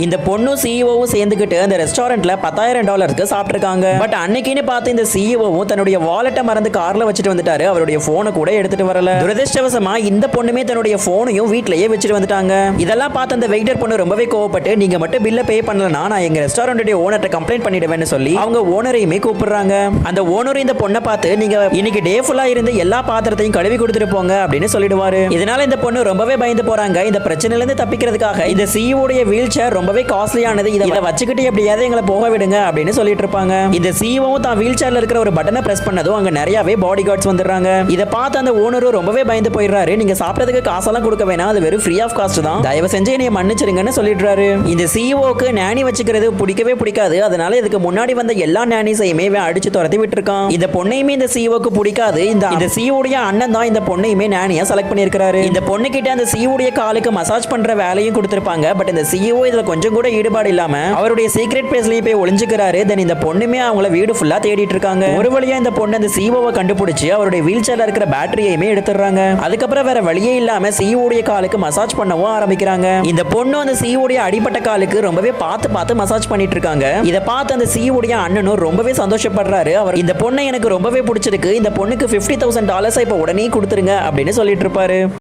இந்த பொண்ணும் சிஇஓவும் சேர்ந்துக்கிட்டு அந்த ரெஸ்டாரண்ட்ல $10,000 சாப்பிட்டுருக்காங்க. பட் அன்னைக்குன்னு பார்த்து இந்த சிஇஓவும் தன்னுடைய வாலெட்டை மறந்து கார்ல வச்சுட்டு வந்துட்டாரு. அவருடைய போனை கூட எடுத்துட்டு வரல. துரதிருஷ்டவசமா இந்த பொண்ணுமே தன்னுடைய போனையும் வீட்லயே வச்சுட்டு வந்துட்டாங்க. இதெல்லாம் பார்த்து அந்த வெயிட்டர் பொண்ணு ரொம்பவே கோவப்பட்டு, நீங்க மட்டும் பில்ல பே பண்ணலனா நான் எங்க ரெஸ்டாரண்ட்டுடைய ஓனர்ட்ட கம்ப்ளைண்ட் பண்ணிடுவேன்னு சொல்லி அவங்க ஓனரையுமே கூப்பிடுறாங்க. அந்த ஓனர் இந்த பொண்ணை பார்த்து, நீங்க இன்னைக்கு டே ஃபுல்லா இருந்து எல்லா பாத்திரத்தையும் கழுவி கொடுத்துட்டு போங்க அப்படின்னு சொல்லிடுவாரு. இதனால இந்த பொண்ணு ரொம்பவே பயந்து போறாங்க. இந்த பிரச்சனையில இருந்து தப்பிக்கிறதுக்காக இந்த சிஇஓடைய வீல் சேர் ரொம்பவே காஸ்ட்லியானது, இதை வச்சுக்கிட்டு எப்படியாவது எங்களை போக விடுங்க அப்படின்னு சொல்லிட்டு இருப்பாங்க. இந்த சிஇஓவும் தான் வீல் சேர்ல இருக்கிற ஒரு பட்டனை பிரஸ் பண்ணதும் அங்க நிறையவே பாடி கார்ட்ஸ் வந்துடுறாங்க. இதை பார்த்து அந்த ஓனரும் ரொம்பவே பயந்து போயிடுறாரு. நீங்க சாப்பிட்டதுக்கு காசெல்லாம் கொடுக்க வேணாம், அது வெறும் ஃப்ரீ ஆஃப் காஸ்ட் தான், தயவு செஞ்சு என்னைய மன்னிச்சிருங்கன்னு சொல்லிடுறாரு. இந்த சிஇஓக்கு நானி வச்சுக்கிறது பிடிக்கவே பிடிக்காது. அதனால இதுக்கு முன்னாடி வந்த எல்லா நானிஸையுமே அடிச்சு துரத்தி விட்டுருக்கான். இந்த பொண்ணையுமே இந்த சிஇஓக்கு பிடிக்காது. இந்த சிஇஓடைய அண்ணன் தான் இந்த பொண்ணையுமே நானியா செலக்ட் பண்ணியிருக்காரு. இந்த பொண்ணு கிட்ட அந்த சிஇஓடைய காலுக்கு மசாஜ் பண்ற வேலையும் கொடுத்திருப்பாங்க. பட் இந்த சிஇஓ இதுல கொஞ்சம் கூட ஈடுபாடு இல்லாம அவருடைய சீக்ரெட் பிளேஸ்லயே போய் ஒளிஞ்சுக்கிறாரு. தென் இந்த பொண்ணுமே அவங்கள வீடு ஃபுல்லா தேடிட்டு இருக்காங்க. ஒரு வழியா இந்த பொண்ணு அந்த சிஇஓவை கண்டுபிடிச்சு அவருடைய வீல் சேர்ல இருக்கிற பேட்டரியையுமே எடுத்துறாங்க. அதுக்கப்புறம் வேற வழியே இல்லாம சிஇஓடைய காலுக்கு மசாஜ் பண்ணவும் ஆரம்பிக்கிறாங்க. இந்த பொண்ணு அந்த சிஇஓடைய அடிப்பட்ட காலுக்கு ரொம்பவே பார்த்து மசாஜ் பண்ணிட்டு இருக்காங்க. இதை பார்த்து அந்த சிஇஓடைய அண்ணனும் ரொம்பவே சந்தோஷப்படுறாரு. அவர் இந்த பொண்ணை எனக்கு ரொம்பவே பிடிச்சிருக்கு, இந்த பொண்ணுக்கு $50,000 இப்ப உடனே கொடுத்துருங்க அப்படின்னு சொல்லிட்டு இருப்பாரு.